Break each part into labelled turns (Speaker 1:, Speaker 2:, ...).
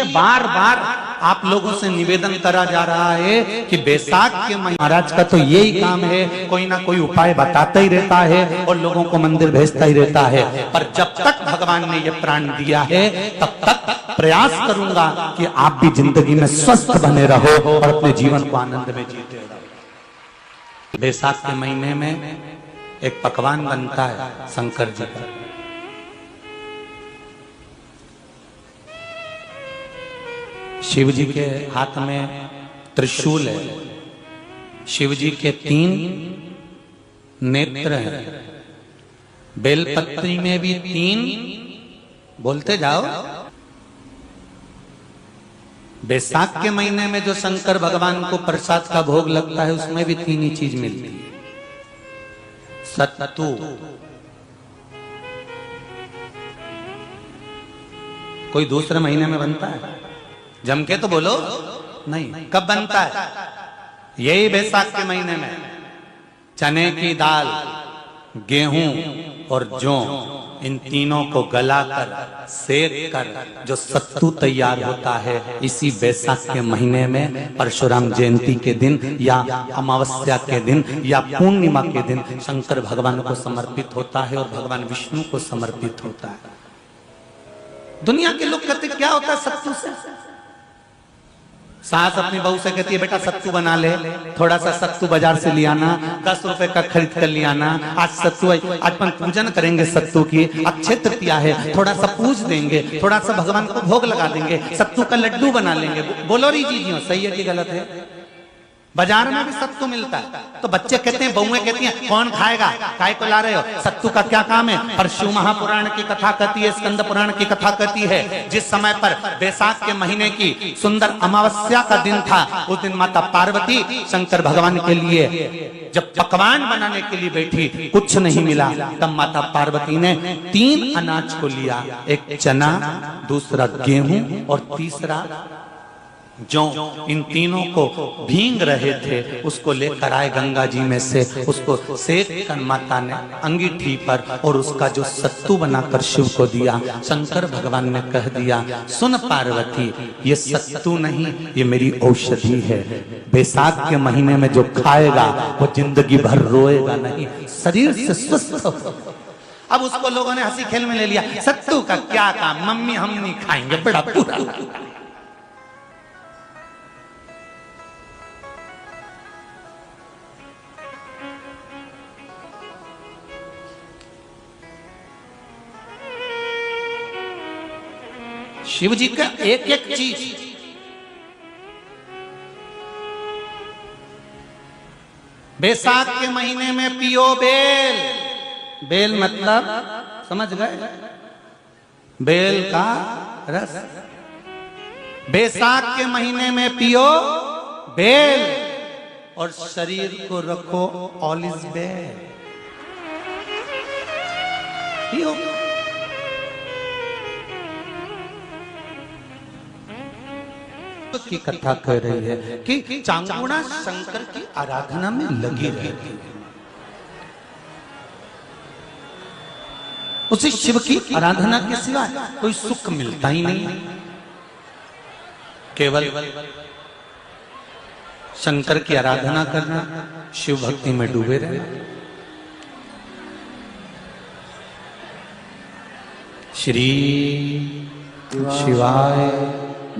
Speaker 1: इसीलिए बार बार आप लोगों से निवेदन करा जा रहा है कि बैसाख के महाराज का तो यही काम है, कोई ना कोई उपाय बताता ही रहता है और लोगों को मंदिर भेजता ही रहता है। पर जब तक भगवान ने ये प्राण दिया है तब तक प्रयास करूंगा कि आप भी जिंदगी में स्वस्थ बने रहो और अपने जीवन को आनंद में जीते रहो। बैसाख के महीने में एक पकवान बनता है शंकर जी का। शिव जी के हाथ में त्रिशूल है, शिव जी के 3 नेत्र हैं, बेलपत्री में भी 3, बोलते जाओ। बैसाख के महीने में जो शंकर भगवान को प्रसाद का भोग लगता है उसमें भी 3 ही चीज मिलती है। सत्तू, कोई दूसरे महीने में बनता है? जम के तो बोलो नहीं। कब बनता है? यही बैसाख के महीने में। चने की दाल, गेहूं और जौ, इन तीनों को गलाकर सेक कर जो सत्तू तैयार होता है, इसी बैसाख के महीने में परशुराम जयंती के दिन या अमावस्या के दिन या पूर्णिमा के दिन शंकर भगवान को समर्पित होता है और भगवान विष्णु को समर्पित होता है। दुनिया के लोग कहते क्या होता है सत्तू से? सास अपनी बहू से कहती है बेटा सत्तू बना ले, थोड़ा सा सत्तू बाजार से ले आना, 10 रुपए का खरीद कर ले आना। आज सत्तू, आज अपन पूजन करेंगे सत्तू की, अक्षय तृतीया है, थोड़ा सा पूज देंगे, थोड़ा सा भगवान को भोग लगा देंगे, सत्तू का लड्डू बना लेंगे। बोलो री जी सही है कि गलत है? बाजार में भी सत्तू मिलता है तो बच्चे कहते हैं, बहुएं कहती हैं कौन खाएगा, काय को ला रहे हो, सत्तू का क्या काम है? पर शिव महापुराण की कथा कहती है, स्कंद पुराण की कथा कहती है, जिस समय पर बैसाख के महीने की सुंदर अमावस्या का दिन था, उस दिन माता पार्वती शंकर भगवान के लिए जब पकवान बनाने के लिए बैठी, कुछ नहीं मिला, तब माता पार्वती ने 3 अनाज को लिया, एक चना, दूसरा गेहूं और तीसरा जो, इन तीनों को भींग रहे थे उसको लेकर आए गंगा जी में से, उसको सेक कर माता ने अंगीठी पर और उसका जो सत्तू बनाकर शिव को दिया। शंकर भगवान ने कह दिया, सुन पार्वती, ये सत्तू नहीं, ये मेरी औषधि है। बैसाख के महीने में जो खाएगा वो जिंदगी भर रोएगा नहीं, शरीर से स्वस्थ हो। अब उसको लोगों ने हंसी खेल में ले लिया, सत्तू का क्या काम, मम्मी हम नहीं खाएंगे, बड़ा पूरा। शिव जी का एक एक चीज, बैसाख के महीने में पियो बेल। बेल मतलब समझ गए? बेल का रस। बैसाख के महीने में पियो बेल और शरीर को रखो ऑलिव बेल, पियो। की कथा कह रही है कि चांगुड़ा शंकर की आराधना में लगी रहती है। उसे शिव की आराधना के सिवा कोई सुख मिलता ही नहीं, केवल शंकर की आराधना करना, शिव भक्ति में डूबे रहना। श्री शिवाय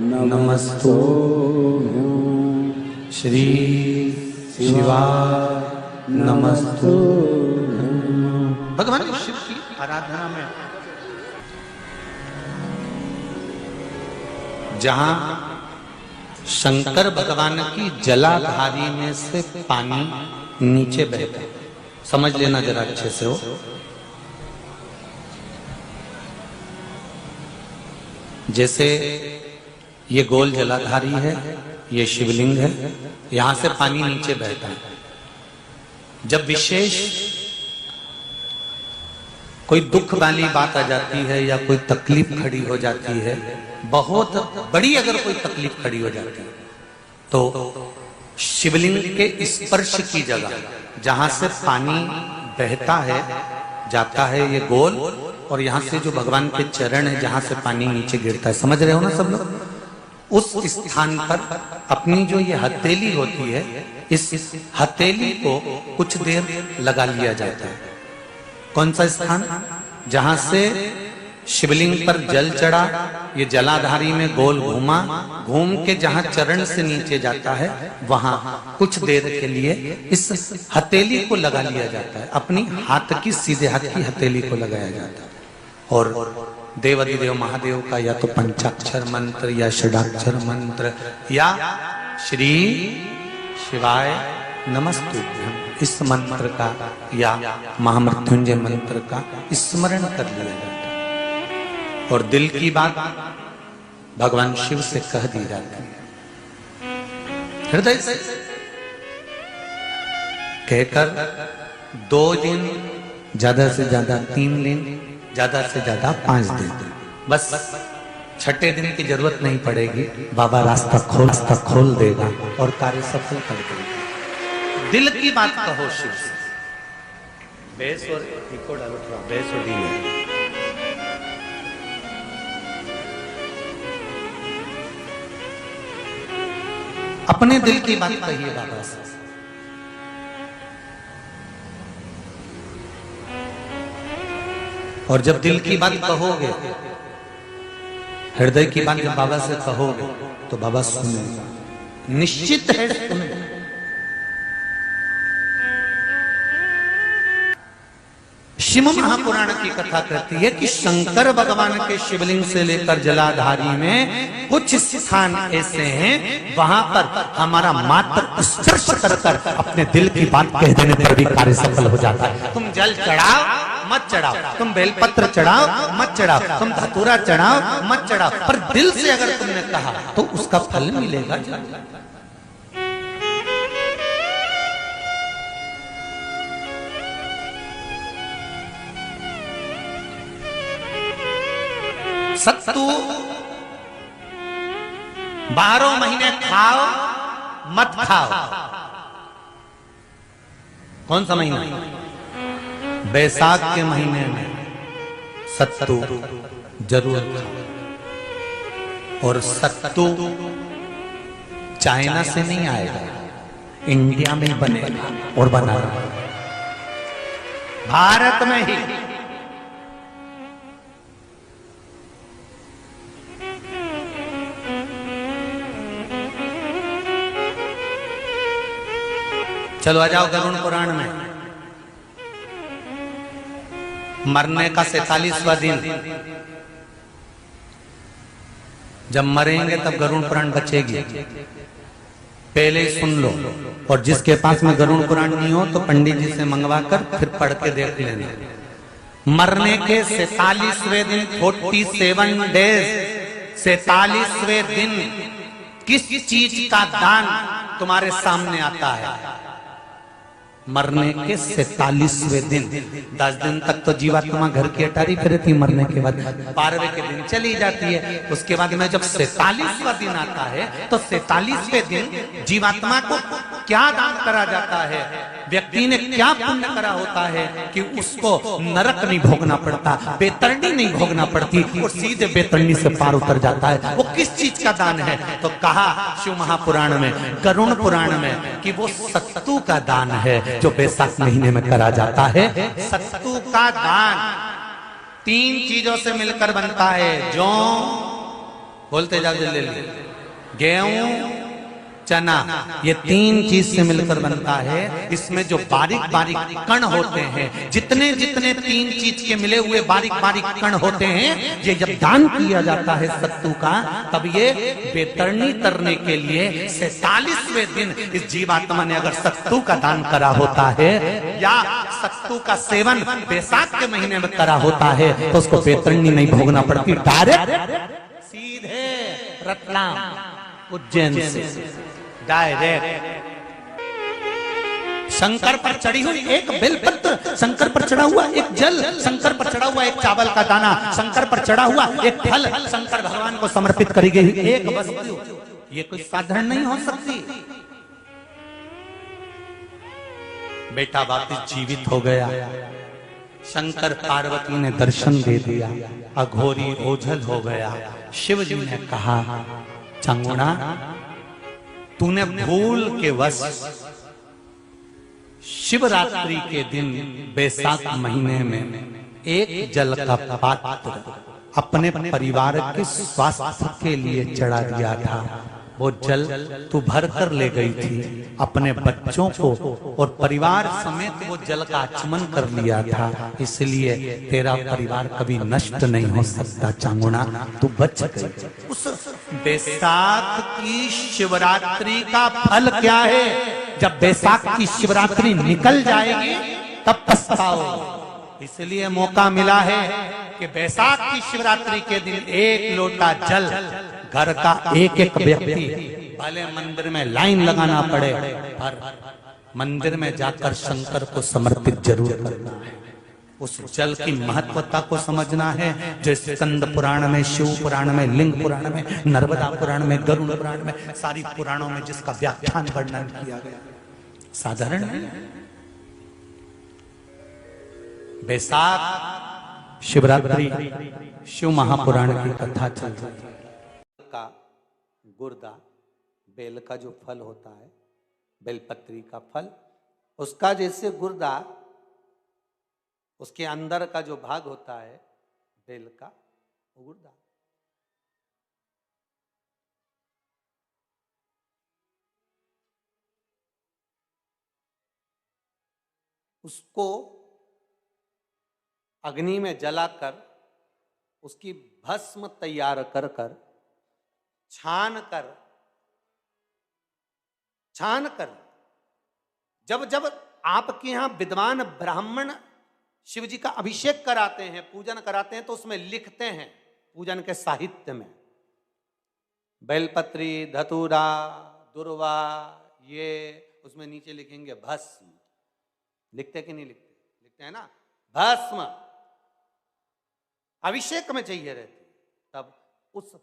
Speaker 1: नमस्तु, श्री शिवाय नमस्तु। भगवान शिव की आराधना में जहां शंकर भगवान की जलाधारी में से पानी नीचे बहता, समझ लेना जरा अच्छे से हो। जैसे ये गोल जलाधारी है, ये शिवलिंग है, यहां से पानी नीचे बहता है। जब विशेष कोई दुख वाली बात आ जाती है या कोई तकलीफ खड़ी हो जाती है, बहुत बड़ी अगर कोई तकलीफ खड़ी हो जाती है, तो शिवलिंग के स्पर्श की जगह जहां से पानी बहता है, जाता है ये गोल, और यहां से जो भगवान के चरण है जहां से पानी नीचे गिरता है, समझ रहे हो ना सब लोग? उस स्थान पर अपनी जो ये हथेली होती है, इस हथेली को कुछ देर लगा लिया जाता है। कौन सा स्थान? जहां से शिवलिंग पर जल चढ़ा, ये जलाधारी में गोल घूमा, घूम के जहां चरण से नीचे जाता है वहां कुछ देर के लिए इस हथेली को लगा लिया जाता है। अपनी हाथ की, सीधे हाथ की हथेली को लगाया जाता है। और देवाधिदेव महादेव का या तो पंचाक्षर मंत्र या षडाक्षर मंत्र या श्री शिवाय नमस्तुभ्यं इस मंत्र का या महामृत्युंजय मंत्र का स्मरण कर लिया जाता है। और दिल की बात भगवान शिव से कह दी जाती है, हृदय से कहकर 2 दिन, ज्यादा से ज्यादा 3 दिन, ज्यादा से ज्यादा 5 दिन, बस 6ठे दिन की जरूरत नहीं पड़ेगी। बाबा रास्ता खोल देगा और कार्य सफल कर देगा। दिल की बात कहो शिव से। बेस और इको डालो थोड़ा, बेस और डी। अपने दिल की बात कहिए बाबा से। और जब दिल की बात कहोगे, हृदय की बात जब बाबा से कहोगे तो बाबा सुनेगा, निश्चित है सुनेगा। शिव महापुराण की कथा कहती है कि शंकर भगवान के शिवलिंग से लेकर जलाधारी में कुछ स्थान ऐसे हैं, वहां पर हमारा मात्र स्पर्श कर अपने दिल की बात कह देने पर भी कार्य सफल हो जाता है। तुम जल चढ़ाओ मत चढ़ाओ, तुम बेलपत्र चढ़ाओ मत चढ़ाओ, तुम धतूरा चढ़ाओ मत चढ़ाओ, पर दिल से अगर तुमने कहा तो उसका फल मिलेगा। सत्तू 12 महीने खाओ मत खाओ। कौन सा महीना? बैसाख के महीने में सत्तू जरूर खाओ। और सत्तू चाइना से नहीं आएगा, इंडिया में बनेगा और बना भारत में ही। चलो आ जाओ गरुड़ पुराण में। मरने का 47वां दिन, जब मरेंगे तब गरुड़ पुराण बचेगी, पहले ही सुन लो। और जिसके पास में गरुड़ पुराण नहीं हो तो पंडित जी से मंगवा कर फिर पढ़ के देख लेना। मरने के 47वें दिन, 47 डेज, 47वें दिन किस चीज का दान तुम्हारे सामने आता है? मरने के 47वें दिन। 10 दिन तक तो जीवात्मा घर की अटारी पे रहती, मरने के बाद 12वें के दिन चली जाती है। उसके बाद में जब 47वां दिन आता है तो 47वें दिन जीवात्मा को क्या दान करा जाता है, व्यक्ति ने क्या पुण्य करा होता है कि उसको नरक नहीं भोगना पड़ता, बेतरनी नहीं भोगना पड़ती और सीधे बेतरनी से पार उतर जाता है। वो किस चीज का दान है? तो कहा शिव महापुराण में, गरुड़ पुराण में कि वो सत्तू का दान है जो बैसाख महीने में करा जाता है। सत्तू का दान 3 चीजों से मिलकर बनता है। जौ, बोलते जाओ जल्दी, गेहूं, चना, ये 3 चीज से मिलकर बनता है। इसमें जो बारीक बारीक कण होते हैं, जितने जितने 3 चीज के मिले हुए बारीक बारीक कण होते हैं, ये जब दान किया जाता है सत्तू का, तब ये बेतरनी तरने के लिए 47वें दिन इस जीवात्मा ने अगर सत्तू का दान करा होता है या सत्तू का सेवन बैसाख के महीने में करा होता है तो उसको बेतरनी नहीं भोगना पड़ती, डायरेक्ट सीधे रतलाम उज्जैन से डायरेक्ट शंकर पर चढ़ी हुई एक बेलपत्र, शंकर पर चढ़ा हुआ एक जल, शंकर पर चढ़ा हुआ एक चावल का दाना, शंकर पर चढ़ा हुआ एक फल, शंकर भगवान को समर्पित करी गई एक वस्तु, ये कोई साधारण नहीं हो सकती। बेटा वापिस जीवित हो गया, शंकर पार्वती ने दर्शन दे दिया, अघोरी ओझल हो गया। शिव जी ने कहा चांगुणा, तूने भूल के वश शिवरात्रि के दिन बैसाख महीने में एक जल का पात्र अपने परिवार के स्वास्थ्य के लिए चढ़ा दिया था। वो जल तू भर कर ले गई थी अपने बच्चों को और परिवार समेत वो जल का आचमन कर लिया था, इसलिए तेरा परिवार कभी नष्ट नहीं हो सकता। चांगुणा, तू बच गई। उस बैसाख की शिवरात्रि का फल क्या है? जब बैसाख की शिवरात्रि निकल जाएगी तब पछताओ। इसलिए मौका मिला है कि बैसाख की शिवरात्रि के दिन एक लोटा जल घर का एक एक व्यक्ति, भले मंदिर में लाइन लगाना पड़े पर मंदिर में जाकर शंकर को समर्पित जरूर करना है। उस जल की महत्वता को समझना है, जो स्कंद पुराण में, शिव पुराण में, लिंग पुराण में, नर्मदा पुराण में, गरुड़ पुराण में, सारी पुराणों में जिसका व्याख्यान वर्णन किया गया, साधारण नहीं। बैसाख शिवरात्रि शिव महापुराण की कथा चल रही है। का गुर्दा, बेल का जो फल होता है, बेलपत्री का फल, उसका जैसे गुर्दा, उसके अंदर का जो भाग होता है बेल का, वो गुर्दा। उसको अग्नि में जलाकर उसकी भस्म तैयार कर कर छान कर जब जब आपके यहां विद्वान ब्राह्मण शिव जी का अभिषेक कराते हैं, पूजन कराते हैं, तो उसमें लिखते हैं पूजन के साहित्य में बेलपत्री, धतूरा, दुर्वा, ये उसमें नीचे लिखेंगे भस्म। लिखते कि नहीं लिखते? लिखते हैं ना, भस्म अभिषेक में चाहिए रहती। तब उस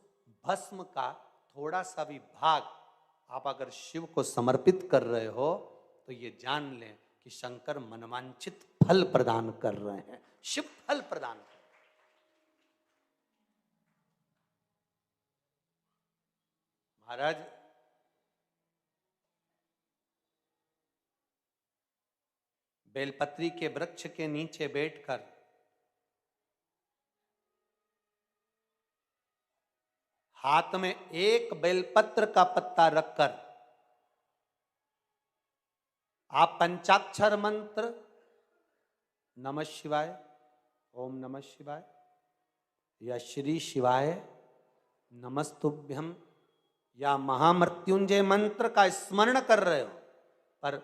Speaker 1: भस्म का थोड़ा सा भी भाग आप अगर शिव को समर्पित कर रहे हो तो ये जान लें कि शंकर मनवांछित फल प्रदान कर रहे हैं। शिव फल प्रदान कर रहे हैं। महाराज, बेलपत्री के वृक्ष के नीचे बैठकर हाथ में एक बेलपत्र का पत्ता रखकर आप पंचाक्षर मंत्र नमः शिवाय, ओम नमः शिवाय या श्री शिवाय नमस्तुभ्यम या महामृत्युंजय मंत्र का स्मरण कर रहे हो, पर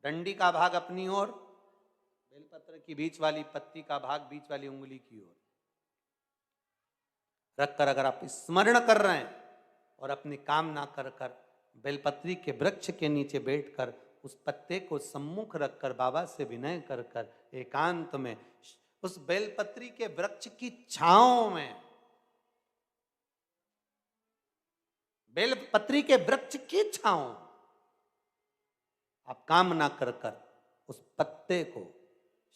Speaker 1: डंडी का भाग अपनी ओर, बेलपत्र की बीच वाली पत्ती का भाग बीच वाली उंगली की ओर रखकर अगर आप स्मरण कर रहे हैं और अपनी कामना कर कर बेलपत्री के वृक्ष के नीचे बैठकर उस पत्ते को सम्मुख रखकर बाबा से विनय कर कर एकांत में उस बेलपत्री के वृक्ष की छांव में, बेलपत्री के वृक्ष की छांव आप कामना कर कर उस पत्ते को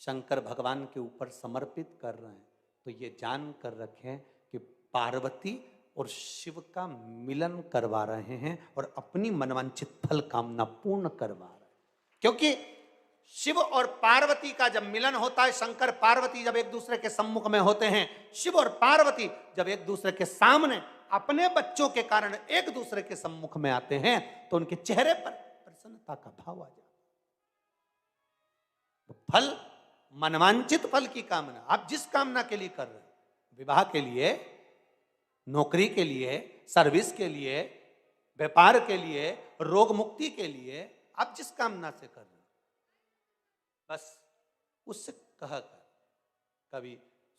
Speaker 1: शंकर भगवान के ऊपर समर्पित कर रहे हैं, तो ये जान कर रखें कि पार्वती और शिव का मिलन करवा रहे हैं और अपनी मनवांछित फल कामना पूर्ण करवा रहे हैं। क्योंकि शिव और पार्वती का जब मिलन होता है, शंकर पार्वती जब एक दूसरे के सम्मुख में होते हैं, शिव और पार्वती जब एक दूसरे के सामने अपने बच्चों के कारण एक दूसरे के सम्मुख में आते हैं, तो उनके चेहरे पर प्रसन्नता का भाव आ जाता है। फल, मनवांछित फल की कामना आप जिस कामना के लिए कर रहे हैं, विवाह के लिए, नौकरी के लिए, सर्विस के लिए, व्यापार के लिए, रोग मुक्ति के लिए, आप जिस कामना से कर रहे हो, बस उससे कह कर, कभी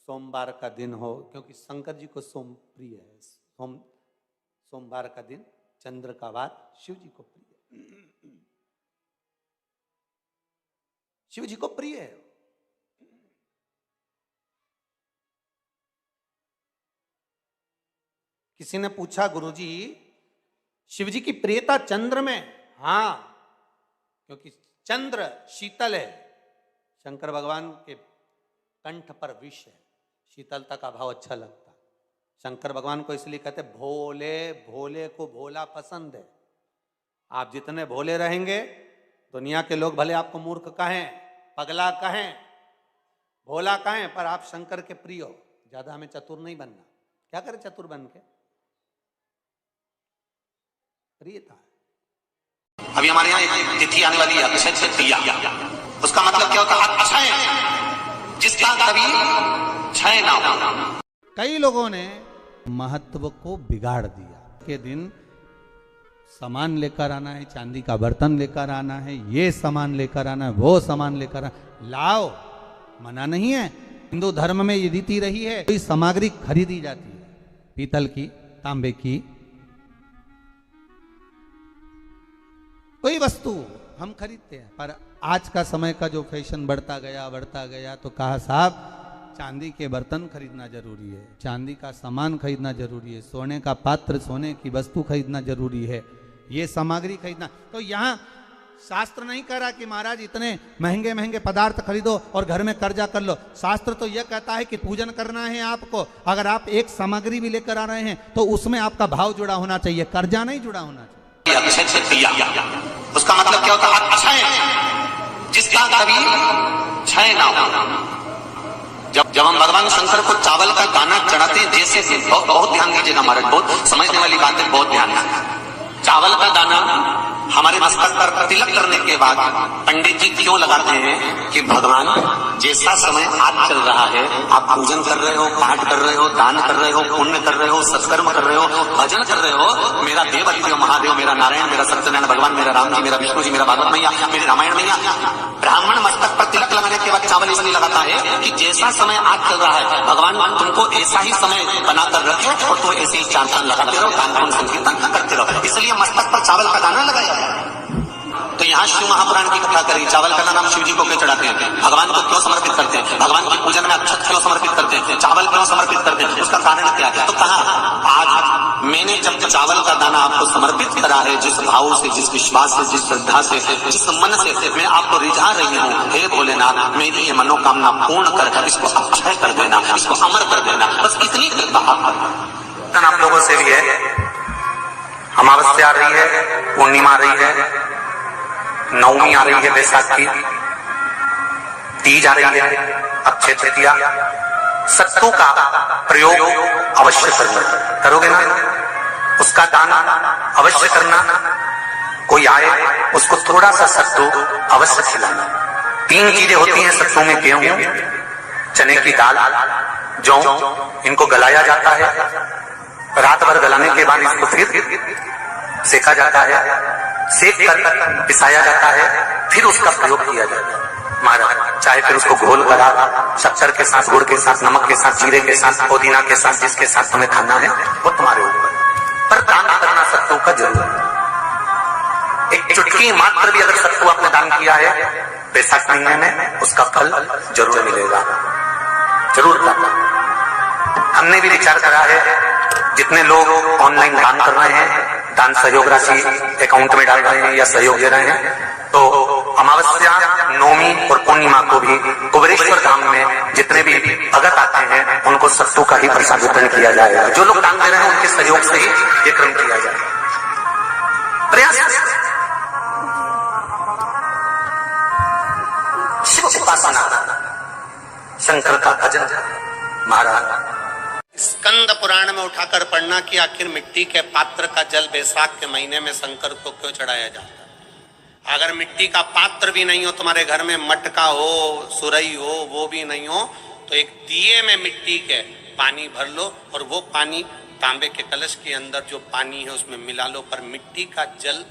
Speaker 1: सोमवार का दिन हो, क्योंकि शंकर जी को सोम प्रिय है, सोमवार का दिन, चंद्र का वार शिव जी को प्रिय है, शिव जी को प्रिय है। किसी ने पूछा, गुरुजी शिव जी की प्रियता चंद्र में? हाँ, क्योंकि चंद्र शीतल है, शंकर भगवान के कंठ पर विष है, शीतलता का भाव अच्छा लगता है। शंकर भगवान को इसलिए कहते भोले, भोले को भोला पसंद है। आप जितने भोले रहेंगे, दुनिया के लोग भले आपको मूर्ख कहें, पगला कहें, भोला कहें, पर आप शंकर के प्रिय हो। ज्यादा हमें चतुर नहीं बनना। क्या करें चतुर बन के? प्रियता।
Speaker 2: अभी हमारे यहाँ एक तिथि आने वाली है, अक्षय तृतीया। उसका मतलब क्या होता है? अक्षय, जिसका कभी क्षय ना हो।
Speaker 1: कई लोगों ने महत्व को बिगाड़ दिया। के दिन सामान लेकर आना है, चांदी का बर्तन लेकर आना है, ये सामान लेकर आना है, वो सामान लेकर आना, लाओ, मना नहीं है। हिंदू धर्म में ये रीति रही है, कोई सामग्री खरीदी जाती है, पीतल की, तांबे की, कोई वस्तु हम खरीदते हैं। पर आज का समय का जो फैशन बढ़ता गया तो कहा साहब चांदी के बर्तन खरीदना जरूरी है, चांदी का सामान खरीदना जरूरी है, सोने का पात्र, सोने की वस्तु खरीदना जरूरी है, ये सामग्री खरीदना। तो यहाँ शास्त्र नहीं कह रहा कि महाराज इतने महंगे महंगे पदार्थ खरीदो और घर में कर्जा कर लो। शास्त्र तो यह कहता है कि पूजन करना है आपको। अगर आप एक सामग्री भी लेकर आ रहे हैं तो उसमें आपका भाव जुड़ा होना चाहिए, कर्जा नहीं जुड़ा होना चाहिए।
Speaker 2: अक्षय तृतीया, उसका मतलब क्या होता है? अक्षय, जिसका कभी क्षय ना हो। जब हम भगवान शंकर को चावल का दाना चढ़ाते हैं, जैसे बहुत ध्यान दीजिएगा महाराज, बहुत समझने वाली बात है, बहुत ध्यान दीजिए। चावल का दाना हमारे मस्तक पर तिलक करने के बाद पंडित जी क्यों लगाते हैं कि भगवान जैसा समय आज चल रहा है, आप पूजन कर रहे हो, पाठ कर रहे हो, दान कर रहे हो, पुण्य कर रहे हो, सत्कर्म कर रहे हो, भजन कर रहे हो, मेरा देव देव महादेव, मेरा नारायण, मेरा सत्यनारायण भगवान, मेरा राम जी, मेरा विष्णु जी, मेरा भागवत मैया, मेरी रामायण मैया। ब्राह्मण मस्तक पर तिलक लगाने के बाद चावल इसलिए लगाता है कि जैसा समय आज चल रहा है, भगवान तुमको ऐसा ही समय बनाकर रखे और तुम ऐसे ही चार चांद लगाते रहो, दान पुण्य संकीर्तन करते रहो, इसलिए मस्तक पर चावल का दाना लगाया। तो यहाँ शिव महापुराण की कथा करी, चावल का नाम शिव जी को क्यों चढ़ाते हैं, भगवान को क्यों समर्पित करते हैं, भगवान की पूजन में अक्षत क्यों समर्पित करते हैं, चावल क्यों समर्पित करते हैं, उसका कारण क्या है? तो कहा आज मैंने जब चावल का दाना आपको समर्पित करा है, जिस भाव से, जिस विश्वास से, जिस श्रद्धा से, जिस मन से मैं आपको रिझा रही हूँ, हे भोलेनाथ मेरी ये मनोकामना पूर्ण कर, इसको अक्षय कर देना, इसको अमर कर देना, बस इतनी कृपा आप लोगों से भी है। अमावस्या आ रही है, पूर्णिमा आ रही है, नवमी आ रही है, बैसाख की तीज आ रही है, अक्षय तृतीया। सत्तू का प्रयोग अवश्य करना, करोगे ना? उसका दान अवश्य करना। कोई आए उसको थोड़ा सा सत्तू अवश्य खिलाना। 3 चीजें होती हैं सत्तू में, गेहूं, चने की दाल, जौ, इनको गलाया जाता है। रात भर गलाने के बाद इसको फिर सेका जाता है, सेक कर पिसाया जाता है, फिर उसका प्रयोग किया जाता है। महाराज चाहे फिर उसको घोल करा, शक्कर के साथ, गुड़ के साथ, नमक के साथ, जीरे के साथ, पुदीना के साथ, जिसके साथ तुम्हें खाना है वो तुम्हारे ऊपर, पर दान करना सत्तू का जरूर। एक चुटकी मात्र भी अगर सत्तू आपने दान किया है बैसाख महीने में, उसका फल जरूर मिलेगा, जरूर करना। हमने भी विचार करा है, जितने लोग ऑनलाइन दान कर रहे हैं, दान सहयोग राशि अकाउंट में डाल रहे हैं या सहयोग दे रहे हैं, तो अमावस्या, नवमी और पूर्णिमा को भी कुबेरेश्वर धाम में जितने भी भगत आते हैं उनको सत्तू का ही प्रसाद वितरण किया जाएगा। जो लोग दान दे रहे हैं उनके सहयोग से ही ये क्रम किया जाएगा। प्रयास शिव उपासना, शंकर का भजन। महाराज
Speaker 1: स्कंद पुराण में उठाकर पढ़ना कि आखिर मिट्टी के पात्र का जल बैसाख के महीने में शंकर को क्यों चढ़ाया जाता है। अगर मिट्टी का पात्र भी नहीं हो, तुम्हारे घर में मटका हो, सुरई हो, वो भी नहीं हो, तो एक दिए में मिट्टी के पानी भर लो और वो पानी तांबे के कलश के अंदर जो पानी है उसमें मिला लो। पर मिट्टी का जल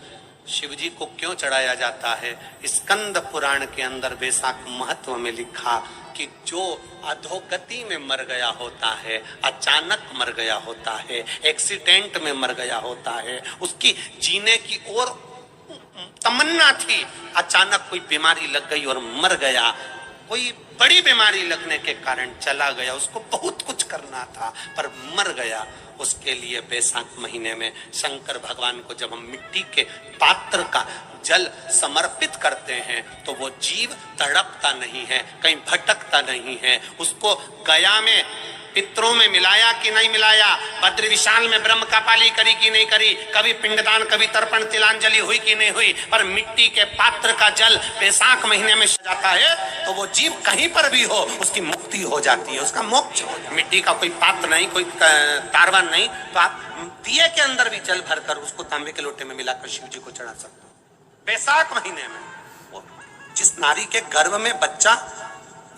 Speaker 1: शिवजी को क्यों चढ़ाया जाता है? स्कंद पुराण के अंदर बैसाख महत्व में लिखा कि जो अधोगति में मर गया होता है, अचानक मर गया होता है, एक्सीडेंट में मर गया होता है, उसकी जीने की और तमन्ना थी, अचानक कोई बीमारी लग गई और मर गया, कोई बड़ी बीमारी लगने के कारण चला गया, उसको बहुत कुछ करना था पर मर गया, उसके लिए बैसाख महीने में शंकर भगवान को जब हम मिट्टी के पात्र का जल समर्पित करते हैं तो वो जीव तड़पता नहीं है, कहीं भटकता नहीं है, उसको गया में
Speaker 2: पितरों में मिलाया कि नहीं मिलाया, बद्र विशाल में ब्रह्म कपाली करी कि नहीं करी, कभी पिंडदान कभी तर्पण तिलांजलि हुई कि नहीं हुई, पर मिट्टी के पात्र का जल बैसाख महीने में जाता है तो वो जीव कहीं पर भी हो उसकी मुक्ति हो जाती है, उसका मोक्ष हो जाता है। मिट्टी का कोई पात्र नहीं, कोई तारवन नहीं, तो आप दिए के अंदर भी जल भरकर उसको तांबे के लोटे में मिलाकर शिव जी को चढ़ा सकते हो बैसाख महीने में। जिस नारी के गर्भ में बच्चा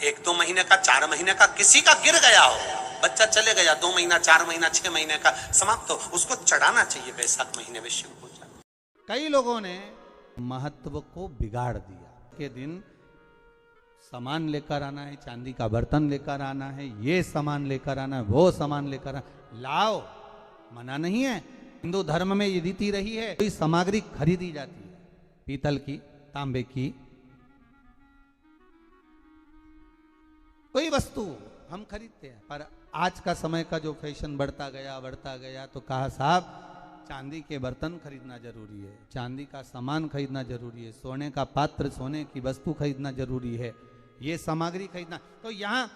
Speaker 2: 1-2 महीने का, 4 महीने का किसी का गिर गया हो, बच्चा चले गया 2 महीना, 4 महीना, 6 महीने का समाप्त हो, उसको चढ़ाना चाहिए बैसाख महीने में शिव पूजा।
Speaker 1: कई लोगों ने महत्व को बिगाड़ दिया के दिन सामान लेकर आना है, चांदी का बर्तन लेकर आना है, ये सामान लेकर आना है, वो सामान लेकर आना, लाओ, मना नहीं है। हिंदू धर्म में ये रीति रही है, कोई सामग्री खरीदी जाती है, पीतल की, तांबे की, कोई वस्तु हम खरीदते हैं। पर आज का समय का जो फैशन बढ़ता गया तो कहा साहब चांदी के बर्तन खरीदना जरूरी है, चांदी का सामान खरीदना जरूरी है, सोने का पात्र, सोने की वस्तु खरीदना जरूरी है, ये सामग्री खरीदना। तो यहाँ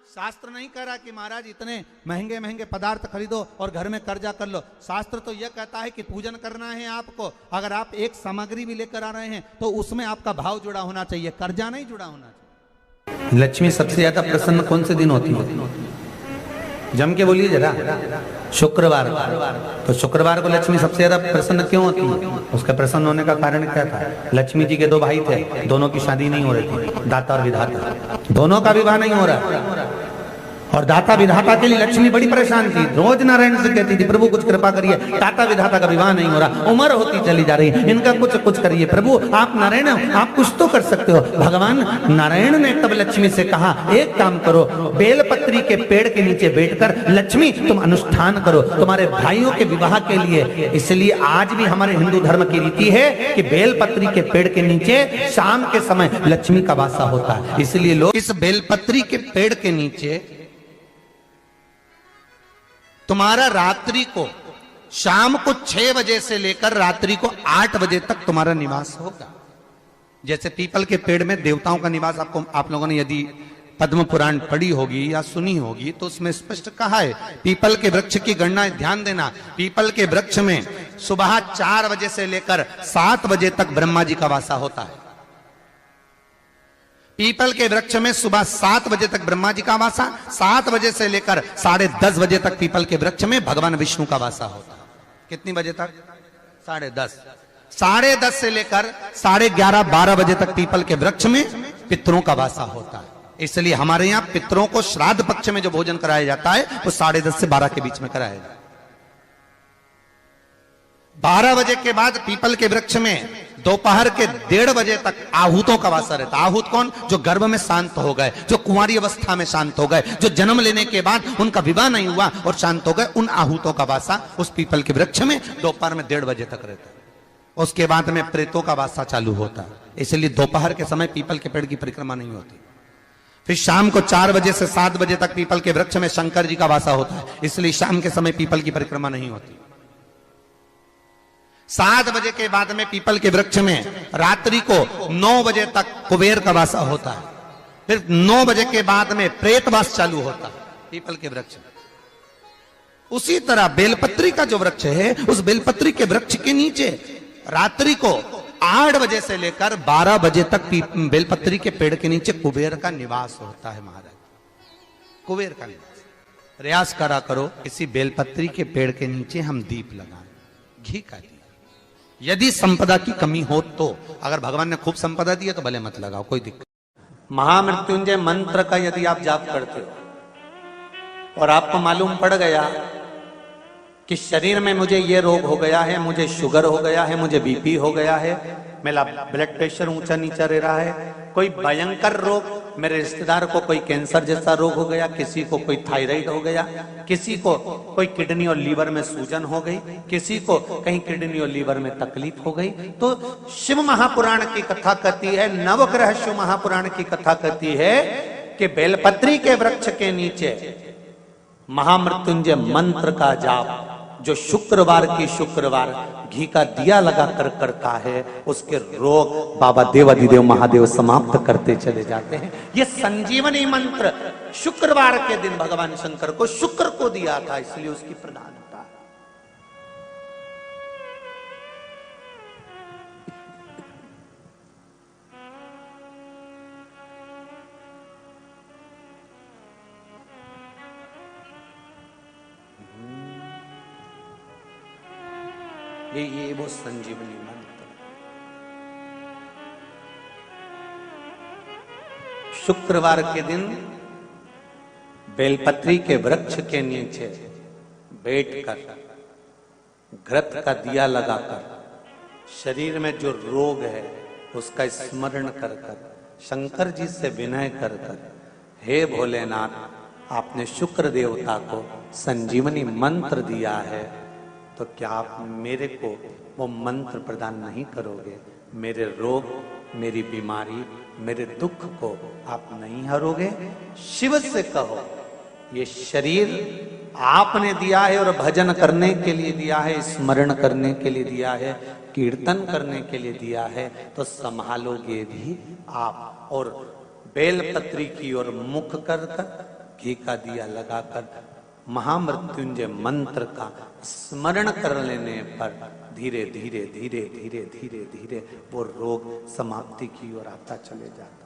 Speaker 1: शास्त्र नहीं कह रहा कि महाराज इतने महंगे महंगे पदार्थ खरीदो और घर में कर्जा कर लो। शास्त्र तो यह कहता है कि पूजन करना है आपको, अगर आप एक सामग्री भी लेकर आ रहे हैं तो उसमें आपका भाव जुड़ा होना चाहिए, कर्जा नहीं जुड़ा होना चाहिए। लक्ष्मी सबसे ज्यादा प्रसन्न कौन से दिन होती है? जम के बोलिए जरा। शुक्रवार। तो शुक्रवार को लक्ष्मी सबसे ज्यादा प्रसन्न क्यों होती है? उसका प्रसन्न होने का कारण क्या था? लक्ष्मी जी के 2 भाई थे, दोनों की शादी नहीं हो रही थी, दाता और विधाता, दोनों का विवाह नहीं हो रहा। और दाता विधाता के लिए लक्ष्मी बड़ी परेशान थी, रोज नारायण से कहती थी प्रभु कुछ कृपा करिए, दाता विधाता का विवाह नहीं हो रहा, उम्र होती चली जा रही है, इनका कुछ करिए प्रभु, आप नारायण आप कुछ तो कर सकते हो। भगवान नारायण ने तब लक्ष्मी से कहा एक काम करो, बेलपत्री के पेड़ के नीचे बैठकर लक्ष्मी तुम अनुष्ठान करो तुम्हारे भाइयों के विवाह के लिए। इसलिए आज भी हमारे हिंदू धर्म की रीति है कि बेलपत्री के पेड़ के नीचे शाम के समय लक्ष्मी का वासा होता है। इसलिए लोग इस बेलपत्री के पेड़ के नीचे तुम्हारा रात्रि को शाम को 6 बजे से लेकर रात्रि को 8 बजे तक तुम्हारा निवास होगा। जैसे पीपल के पेड़ में देवताओं का निवास, आपको आप लोगों ने यदि पद्म पुराण पढ़ी होगी या सुनी होगी तो उसमें स्पष्ट कहा है। पीपल के वृक्ष की गणना ध्यान देना, पीपल के वृक्ष में सुबह 4 बजे से लेकर 7 बजे तक ब्रह्मा जी का वासा होता है। पीपल के वृक्ष में सुबह 7 बजे तक ब्रह्मा जी का वासा, 7 बजे से लेकर 10:30 बजे तक पीपल के वृक्ष में भगवान विष्णु का वासा होता है। कितनी बजे तक? 10:30। 10:30 से लेकर 11:30 12 बजे तक पीपल के वृक्ष में पितरों का वासा होता है। इसलिए हमारे यहाँ पितरों को श्राद्ध पक्ष में जो भोजन कराया जाता है वो 10:30 से 12 के बीच में कराया जाता है। 12 बजे के बाद पीपल के वृक्ष में दोपहर के 1:30 बजे तक आहूतों का वासा रहता है। आहूत कौन? जो गर्भ में शांत हो गए, जो कुंवारी अवस्था में शांत हो गए, जो जन्म लेने के बाद उनका विवाह नहीं हुआ और शांत हो गए, उन आहूतों का वासा उस पीपल के वृक्ष में दोपहर में 1:30 बजे तक रहता है। उसके बाद में प्रेतों का वासा चालू होता है। इसलिए दोपहर के समय पीपल के पेड़ की परिक्रमा नहीं होती। फिर शाम को 4 बजे से 7 बजे तक पीपल के वृक्ष में शंकर जी का वासा होता है। इसलिए शाम के समय पीपल की परिक्रमा नहीं होती। 7 बजे के बाद में पीपल के वृक्ष में रात्रि को 9 बजे तक कुबेर का वासा होता है। फिर 9 बजे के बाद में प्रेतवास चालू होता है पीपल के वृक्ष में। उसी तरह बेलपत्री का जो वृक्ष है, उस बेलपत्री के वृक्ष के नीचे रात्रि को 8 बजे से लेकर 12 बजे तक बेलपत्री के पेड़ के नीचे कुबेर का निवास होता है। महाराज, कुबेर का निवास। प्रयास करा करो इसी बेलपत्री के पेड़ के नीचे हम दीप लगाएं, घी का दीप। यदि संपदा की कमी हो तो, अगर भगवान ने खूब संपदा दी है तो भले मत लगाओ, कोई दिक्कत। महामृत्युंजय मंत्र का यदि आप जाप करते हो और आपको मालूम पड़ गया कि शरीर में मुझे ये रोग हो गया है, मुझे शुगर हो गया है, मुझे बीपी हो गया है, मेरा ब्लड प्रेशर ऊंचा नीचा रह रहा है, कोई भयंकर रोग, मेरे रिश्तेदार को कोई कैंसर जैसा रोग हो गया, किसी को कोई थायराइड हो गया, किसी को कोई किडनी और लीवर में सूजन हो गई, किसी को कहीं किडनी और लीवर में तकलीफ हो गई, तो शिव महापुराण की कथा कहती है, नवग्रह शिव महापुराण की कथा कहती है कि बेलपत्री के वृक्ष के नीचे महामृत्युंजय मंत्र का जाप जो शुक्रवार की शुक्रवार घी का दिया लगा कर करता है, उसके रोग बाबा देवाधिदेव महादेव समाप्त करते चले जाते हैं। ये संजीवनी मंत्र शुक्रवार के दिन भगवान शंकर को शुक्र को दिया था, इसलिए उसकी प्रधानता। ये वो संजीवनी मंत्र। शुक्रवार के दिन बेलपत्री के वृक्ष के नीचे बैठकर घृत का दिया लगाकर शरीर में जो रोग है उसका स्मरण कर कर शंकर जी से विनय कर कर, हे भोलेनाथ, आपने शुक्र देवता को संजीवनी मंत्र दिया है, तो क्या आप मेरे को वो मंत्र प्रदान नहीं करोगे? मेरे रोग, मेरी बीमारी, मेरे दुख को आप नहीं हरोगे? शिव से कहो, ये शरीर आपने दिया है और भजन करने के लिए दिया है, स्मरण करने के लिए दिया है, कीर्तन करने के लिए दिया है, तो संभालोगे भी आप। और बेलपत्री की ओर मुख कर कर घी का दिया लगाकर महामृत्युंजय मंत्र का स्मरण कर लेने पर धीरे धीरे धीरे धीरे धीरे धीरे वो रोग समाप्ति की ओर आता चले जाता।